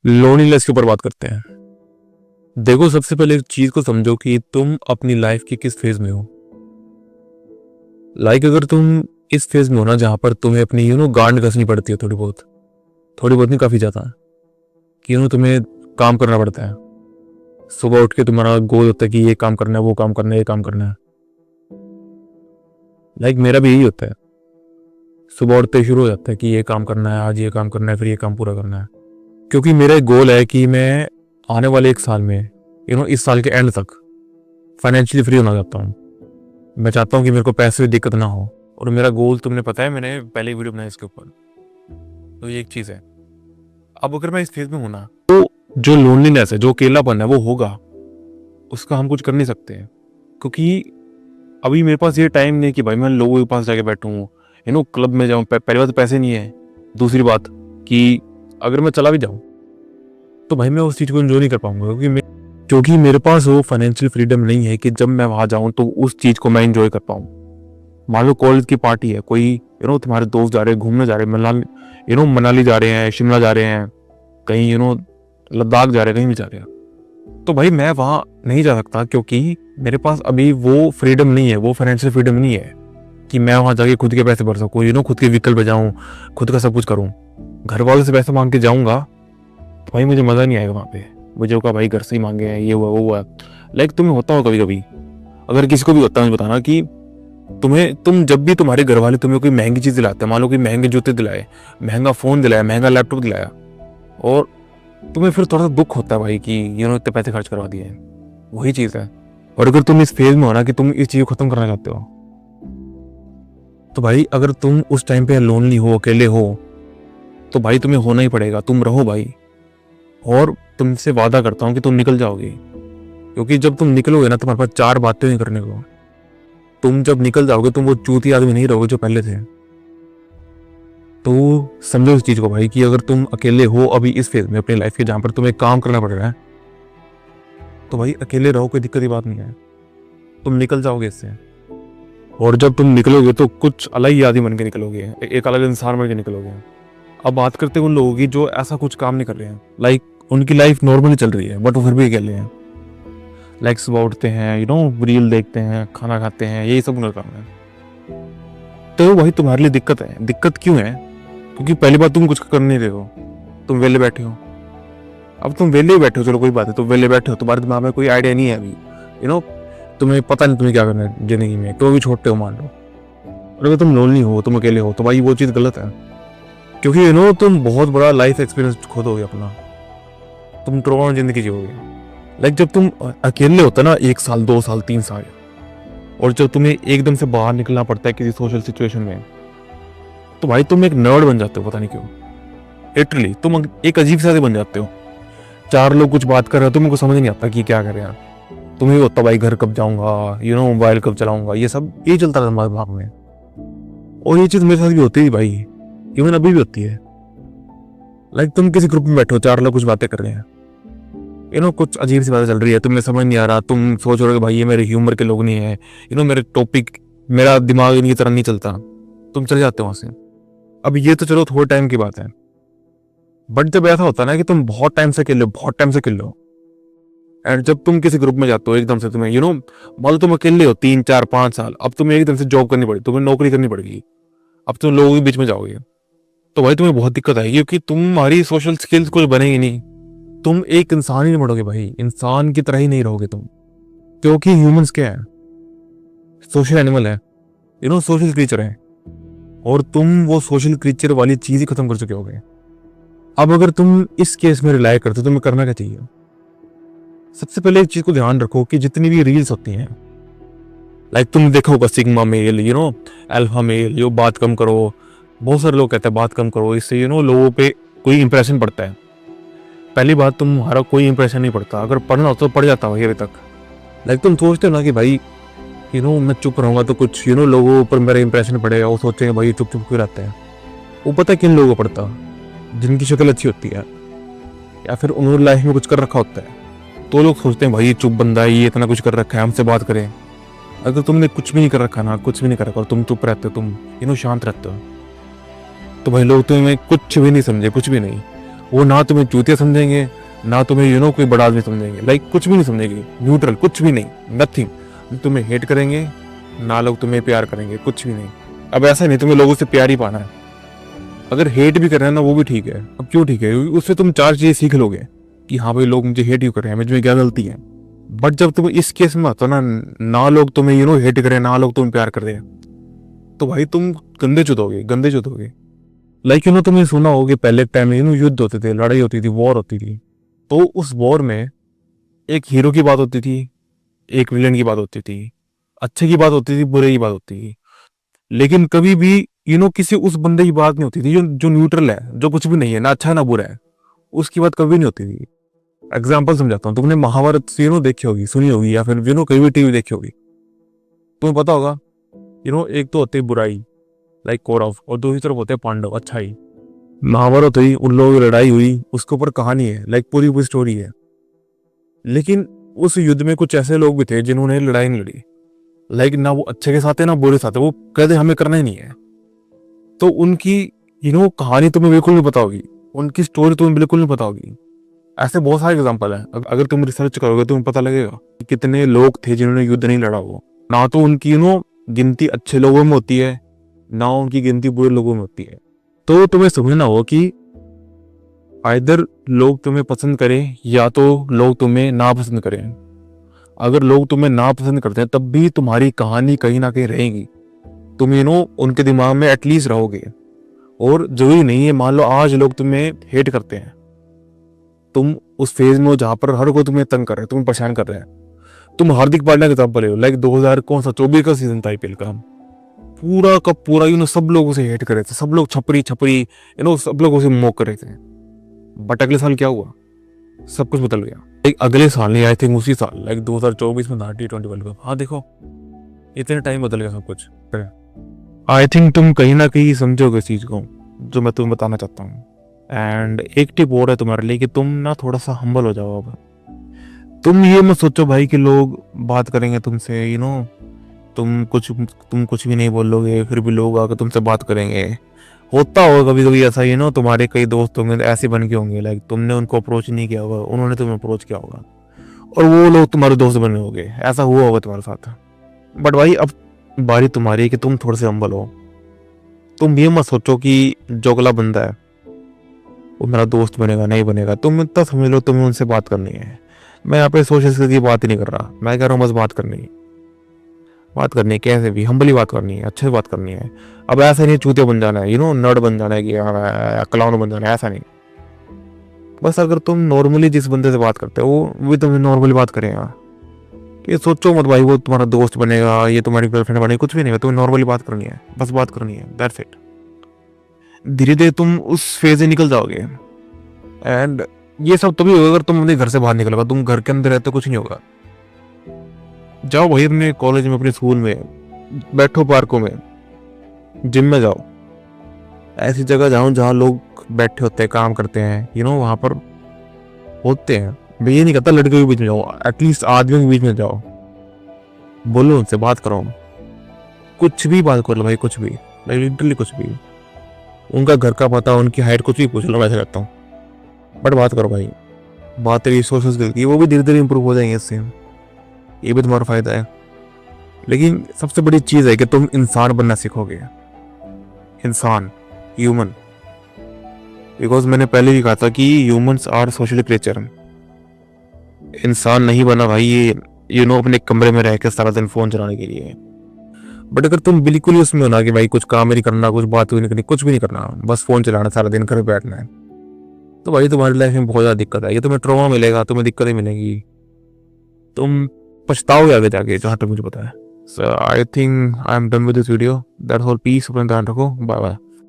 Loneliness के ऊपर बात करते हैं। देखो, सबसे पहले एक चीज को समझो कि तुम अपनी लाइफ के किस फेज में हो। अगर तुम इस फेज में हो ना जहां पर तुम्हें अपनी गांड कसनी पड़ती है, थोड़ी बहुत नहीं, काफी ज्यादा, कि तुम्हें काम करना पड़ता है। सुबह उठ के तुम्हारा गोल होता है कि ये काम करना है, वो काम करना है, ये काम करना है। मेरा भी यही होता है। सुबह उठते ही शुरू हो जाता है कि ये काम करना है, आज ये काम करना है, फिर ये काम पूरा करना है। क्योंकि मेरा एक गोल है कि मैं आने वाले एक साल में इस साल के एंड तक फाइनेंशियली फ्री होना चाहता हूँ। मैं चाहता हूँ कि मेरे को पैसे की दिक्कत ना हो। और मेरा गोल तुमने पता है, मैंने पहले वीडियो बनाई इसके ऊपर। तो ये एक चीज़ है। अब अगर मैं इस फेज में हूँ ना, तो जो लोनलीनेस है, जो अकेलापन है, वो होगा, उसका हम कुछ कर नहीं सकते। क्योंकि अभी मेरे पास ये टाइम नहीं है कि भाई मैं लोगों के पास जाके बैठूँ, क्लब में जाऊँ। पहली बात तो पैसे नहीं है। दूसरी बात कि अगर मैं चला भी जाऊँ तो भाई मैं उस चीज़ को एंजॉय नहीं कर पाऊंगा, क्योंकि मेरे पास वो फाइनेंशियल फ्रीडम नहीं है कि जब मैं वहां जाऊं तो उस चीज को मैं एंजॉय कर पाऊं। मान लो कॉलेज की पार्टी है, कोई तुम्हारे दोस्त जा रहे हैं, घूमने जा रहे हैं, मनाली जा रहे हैं, शिमला जा रहे हैं, कहीं लद्दाख जा रहे हैं, कहीं भी जा रहे हैं, तो भाई मैं वहां नहीं जा सकता, क्योंकि मेरे पास अभी वो फ्रीडम नहीं है, वो फाइनेंशियल फ्रीडम नहीं है कि मैं वहां जाके खुद के पैसे भर सकूँ, खुद के व्हीकल पे जाऊँ, खुद का सब कुछ करूँ। घर वालों से पैसे मांग के जाऊंगा तो भाई मुझे मजा नहीं आएगा वहां पे। मुझे होगा भाई घर से ही मांगे हैं, ये हुआ वो हुआ। तुम्हें होता हो कभी कभी, अगर किसी को भी होता है, मुझे बताना कि तुम जब भी तुम्हारे घर वाले तुम्हें कोई महंगी चीज दिलाते हैं, मान लो कि महंगे जूते दिलाए, महंगा फोन दिलाया, महंगा लैपटॉप दिलाया, और तुम्हें फिर थोड़ा सा दुख होता है भाई कि इतने पैसे खर्च करवा दिए। वही चीज है। और अगर तुम इस फेज में हो ना कि तुम इस चीज को खत्म करना चाहते हो, तो भाई अगर तुम उस टाइम पे लोनली हो, अकेले हो, तो भाई तुम्हें होना ही पड़ेगा, तुम रहो भाई। और तुमसे वादा करता हूं कि तुम निकल जाओगे, क्योंकि जब तुम निकलोगे ना, तुम्हारे पास चार बातें नहीं करने को। तुम जब निकल जाओगे तुम वो चूती आदमी नहीं रहोगे जो पहले थे। तो समझो इस चीज को भाई कि अगर तुम अकेले हो अभी इस फेज में अपनी लाइफ के जहां पर तुम्हें काम करना पड़ रहा है, तो भाई अकेले रहो, कोई दिक्कत की बात नहीं है। तुम निकल जाओगे इससे। और जब तुम निकलोगे तो कुछ अलग ही आदमी बन के निकलोगे, एक अलग इंसान बन के निकलोगे। अब बात करते हैं उन लोगों की जो ऐसा कुछ काम नहीं कर रहे हैं, उनकी लाइफ नॉर्मली चल रही है, बट वो फिर भी अकेले हैं। सुबह उठते हैं, रील देखते हैं, खाना खाते हैं, यही सब उनका काम है। तो वही तुम्हारे लिए दिक्कत है। दिक्कत क्यों है? क्योंकि पहली बात, तुम कुछ कर नहीं रहे हो, तुम वेले बैठे हो। अब तुम वेले ही बैठे हो, चलो कोई बात है, तुम वेले बैठे हो, तुम्हारे दिमाग में कोई आइडिया नहीं है अभी, तुम्हें पता नहीं तुम्हें क्या करना है जिंदगी में, तो भी छोटे हो मान लो। और अगर तुम लोनली हो, तुम अकेले हो, तो भाई वो चीज़ गलत है। क्योंकि तुम बहुत बड़ा लाइफ एक्सपीरियंस खोदोगे अपना, तुम ट्रॉमा जिंदगी जियोगे। जब तुम अकेले होते ना 1 साल, 2 साल, 3 साल, और जब तुम्हें एकदम से बाहर निकलना पड़ता है किसी सोशल सिचुएशन में, तो भाई तुम एक नर्ड बन जाते हो, पता नहीं क्यों। लिटरली तुम एक अजीब सा बन जाते हो। 4 लोग कुछ बात कर रहे हो, तुम्हें को समझ नहीं आता कि क्या कर रहे हैं। तुम्हें होता भाई घर कब जाऊंगा, मोबाइल कब चलाऊंगा, ये सब ये चलता रहता हमारे दिमाग में। और ये चीज मेरे साथ भी होती है भाई, इवन अभी भी होती है। तुम किसी ग्रुप में बैठो, 4 लोग कुछ बातें कर रहे हैं, कुछ अजीब सी बातें चल रही है, तुम्हें समझ नहीं आ रहा, तुम सोच रहे हो कि भाई ये मेरे ह्यूमर के लोग नहीं है, मेरे टॉपिक, मेरा दिमाग इनकी तरह नहीं चलता, तुम चले जाते हो वहां से। अब ये तो चलो थोड़े टाइम की बात है, बट जब ऐसा होता है ना कि तुम बहुत टाइम से अकेले हो, एंड जब तुम किसी ग्रुप में जाते हो, एकदम से तुम्हें मान लो तुम अकेले हो 3, 4, 5 साल, अब तुम्हें एकदम से जॉब करनी पड़ी, तुम्हें नौकरी करनी पड़ेगी, अब तुम लोगों के बीच में जाओगे, तो भाई तुम्हें बहुत दिक्कत आएगी, क्योंकि तुम्हारी सोशल स्किल्स कुछ बनेगी नहीं। तुम एक इंसान ही नहीं बनोगे भाई, इंसान की तरह ही नहीं रहोगे तुम। क्योंकि ह्यूमंस क्या है? सोशल एनिमल है, सोशल क्रीचर है, और तुम वो सोशल क्रीचर वाली चीज ही खत्म कर चुके होगे। अब अगर तुम इस केस में रिलाई करते हो, तुम्हें करना क्या चाहिए? सबसे पहले एक चीज को ध्यान रखो कि जितनी भी रील्स होती हैं, तुम देखा होगा सिग्मा मेल, अल्फा मेल, बात कम करो। बहुत सारे लोग कहते हैं बात कम करो, इससे लोगों पे कोई इंप्रेशन पड़ता है। पहली बात, तुम्हारा कोई इंप्रेशन नहीं पड़ता। अगर पढ़ना हो तो पढ़ जाता हो अभी तक। तुम सोचते हो ना कि भाई मैं चुप रहूंगा तो कुछ लोगों ऊपर मेरा इंप्रेशन पड़ेगा, वो सोचेंगे भाई चुप चुप क्यों रहते हैं। वो पता है किन लोगों को पड़ता? जिनकी शक्ल अच्छी होती है, या फिर उन्होंने लाइफ में कुछ कर रखा होता है, तो लोग सोचते हैं भाई ये चुप बंदा है, ये इतना कुछ कर रखा है, हमसे बात करें। अगर तुमने कुछ भी नहीं कर रखा ना, कुछ भी नहीं कर रखा, और तुम चुप रहते हो, तुम शांत रहते हो, तो भाई लोग तुम्हें कुछ भी नहीं समझे, कुछ भी नहीं। वो ना तुम्हें चूतिया समझेंगे, ना तुम्हें कोई बड़ा आदमी समझेंगे, लाइक कुछ भी नहीं समझेंगे, न्यूट्रल, कुछ भी नहीं, नथिंग। तुम्हें हेट करेंगे, ना लोग तुम्हें प्यार करेंगे, कुछ भी नहीं। अब ऐसा नहीं तुम्हें लोगों से प्यार ही पाना है, अगर हेट भी कर रहे हैं ना वो भी ठीक है। अब क्यों ठीक है? उससे तुम 4 चीजें सीख लोगे कि हाँ भाई लोग मुझे हेट क्यों कर रहे हैं, मुझे क्या गलती है। बट जब तुम इस केस में आते हो ना, ना लोग तुम्हें हेट करें, ना लोग तुम्हें प्यार कर रहे हैं, तो भाई तुम गंदे चुदोगे, गंदे चुदोगे। लाइक तुमने सुना होगा कि पहले टाइम में युद्ध होते थे, लड़ाई होती थी, वॉर होती थी। तो उस वॉर में एक हीरो की बात होती थी, एक विलन की बात होती थी, अच्छे की बात होती थी, बुरे की बात होती थी। लेकिन कभी भी किसी उस बंदे की बात नहीं होती थी जो जो न्यूट्रल है, जो कुछ भी नहीं है, ना अच्छा ना बुरा है, उसकी बात कभी नहीं होती थी। एग्जाम्पल समझाता हूँ, तुमने महाभारत देखी होगी, सुनी होगी, या फिर कहीं भी टीवी देखी होगी। तुम्हें पता होगा एक तो होते बुराई लाइक कौरव, और दूसरी तरफ होते पांडव, अच्छाई। महाभारत हुई, उन लोगों की लड़ाई हुई, उसके ऊपर कहानी है, लाइक पूरी पूरी स्टोरी है। लेकिन उस युद्ध में कुछ ऐसे लोग भी थे जिन्होंने लड़ाई नहीं लड़ी, लाइक ना वो अच्छे के साथ है ना बुरे साथ है, वो कहते हमें करना ही नहीं है। तो उनकी कहानी तुम्हें बिल्कुल नहीं पता होगी, उनकी स्टोरी तुम्हें बिल्कुल नहीं पता होगी। ऐसे बहुत सारे एग्जांपल है, अगर तुम रिसर्च करोगे तुम्हें पता लगेगा कि कितने लोग थे जिन्होंने युद्ध नहीं लड़ा। वो ना तो उनकी गिनती अच्छे लोगों में होती है, ना उनकी गिनती बुरे लोगों में होती है। तो तुम्हें समझना हो कि आइदर लोग तुम्हें पसंद करें या तो लोग तुम्हें नापसंद करें। अगर लोग तुम्हें नापसंद करते हैं तब भी तुम्हारी कहानी कहीं ना कहीं रहेगी, तुम उनके दिमाग में एटलीस्ट रहोगे। और जरूरी नहीं है, मान लो आज लोग तुम्हें हेट करते हैं, तुम उस फेज में हो जहां पर हर कोई तुम्हें तंग कर रहा है, तुम्हें परेशान कर रहा है। तुम हार्दिक पांड्या की किताब ले लो, लाइक 2000 कौन सा 24 का सीजन था आईपीएल का, पूरा का पूरा सब लोग उसे हेट कर रहे थे, सब लोग छपरी छपरी सब लोग उसे मोक कर रहे थे। बट अगले साल क्या हुआ? सब कुछ बदल गया। एक अगले साल नहीं, आई थिंक उसी साल, लाइक 2024 में था T20 वर्ल्ड कप। हाँ देखो, इतने टाइम बदल गया सब कुछ। आई थिंक तुम कहीं ना कहीं समझोगे इस चीज को जो मैं तुम्हें बताना चाहता हूँ। एंड एक टिप और है तुम्हारे लिए कि तुम ना थोड़ा सा हम्बल हो जाओ। अब तुम ये मत सोचो भाई कि लोग बात करेंगे तुमसे, तुम कुछ भी नहीं बोलोगे फिर भी लोग आकर तुमसे बात करेंगे। होता होगा कभी कभी ऐसा, तुम्हारे कई दोस्त होंगे ऐसे बन के होंगे, लाइक तुमने उनको अप्रोच नहीं किया होगा, उन्होंने तुम्हें अप्रोच किया होगा और वो लोग तुम्हारे दोस्त बने होंगे, ऐसा हुआ होगा तुम्हारे साथ। बट भाई अब बारी तुम्हारी है कि तुम थोड़े से हम्बल हो। तुम ये मत सोचो कि जो अगला बंदा है वो मेरा दोस्त बनेगा, नहीं बनेगा। तुम इतना समझ लो तुम्हें उनसे बात करनी है। मैं यहाँ पे सोशल स्किल्स की बात ही नहीं कर रहा, मैं कह रहा हूँ बस बात करनी है, कैसे भी हम्बली बात करनी है, अच्छे से बात करनी है। अब ऐसा नहीं चूतिया बन जाना है, नर्ड बन जाना है कि क्लाउन बन जाना है, ऐसा नहीं। बस अगर तुम नॉर्मली जिस बंदे से बात करते हो वो भी तुमसे नॉर्मली बात करेगा। ये सोचो मत भाई वो तुम्हारा दोस्त बनेगा, ये तुम्हारी गर्लफ्रेंड बनेगी, कुछ भी नहीं। तुम्हें नॉर्मली बात करनी है, बस बात करनी है, दैट्स इट। धीरे धीरे तुम उस फेज से निकल जाओगे। एंड ये सब तभी होगा अगर तुम अपने घर से बाहर निकलोगा। तुम घर के अंदर रहते कुछ नहीं होगा। जाओ भाई अपने कॉलेज में, अपने स्कूल में बैठो, पार्कों में, जिम में जाओ, ऐसी जगह जाओ जहाँ लोग बैठे होते हैं, काम करते हैं, वहां पर होते हैं। मैं ये नहीं कहता लड़कियों के बीच में जाओ, एटलीस्ट आदमियों के बीच में जाओ, बोलो उनसे, बात करो, कुछ भी बात कर लो भाई, कुछ भी, लिटरली कुछ भी। उनका घर का पता, उनकी हाइट, कुछ भी पूछ लो, मैं ऐसा करता हूँ। बट बात करो भाई, बात तेरी सोशल स्किल की, वो भी धीरे धीरे इंप्रूव हो जाएंगे इससे, ये भी तुम्हारा फायदा है। लेकिन सबसे बड़ी चीज है कि तुम इंसान बनना सीखोगे, इंसान, ह्यूमन। बिकॉज मैंने पहले भी कहा था कि ह्यूमंस आर सोशल क्रिएचर। इंसान नहीं बना भाई ये अपने कमरे में रह के सारा दिन फोन चलाने के लिए। बट अगर तुम बिल्कुल ही उसमें हो ना कि भाई कुछ काम नहीं करना, कुछ बात नहीं करनी, कुछ भी नहीं करना, बस फोन चलाना, सारा दिन घर बैठना है, तो भाई तुम्हारी लाइफ में बहुत ज्यादा दिक्कत है। ये तुम्हें ट्रॉमा मिलेगा, तुम्हें दिक्कतें मिलेंगी, तुम पछताओगे आगे जाके, जहाँ तक मुझे पता है। So I think I am done with this video. That's all. Peace, अपना ध्यान रखो, बाय बाय।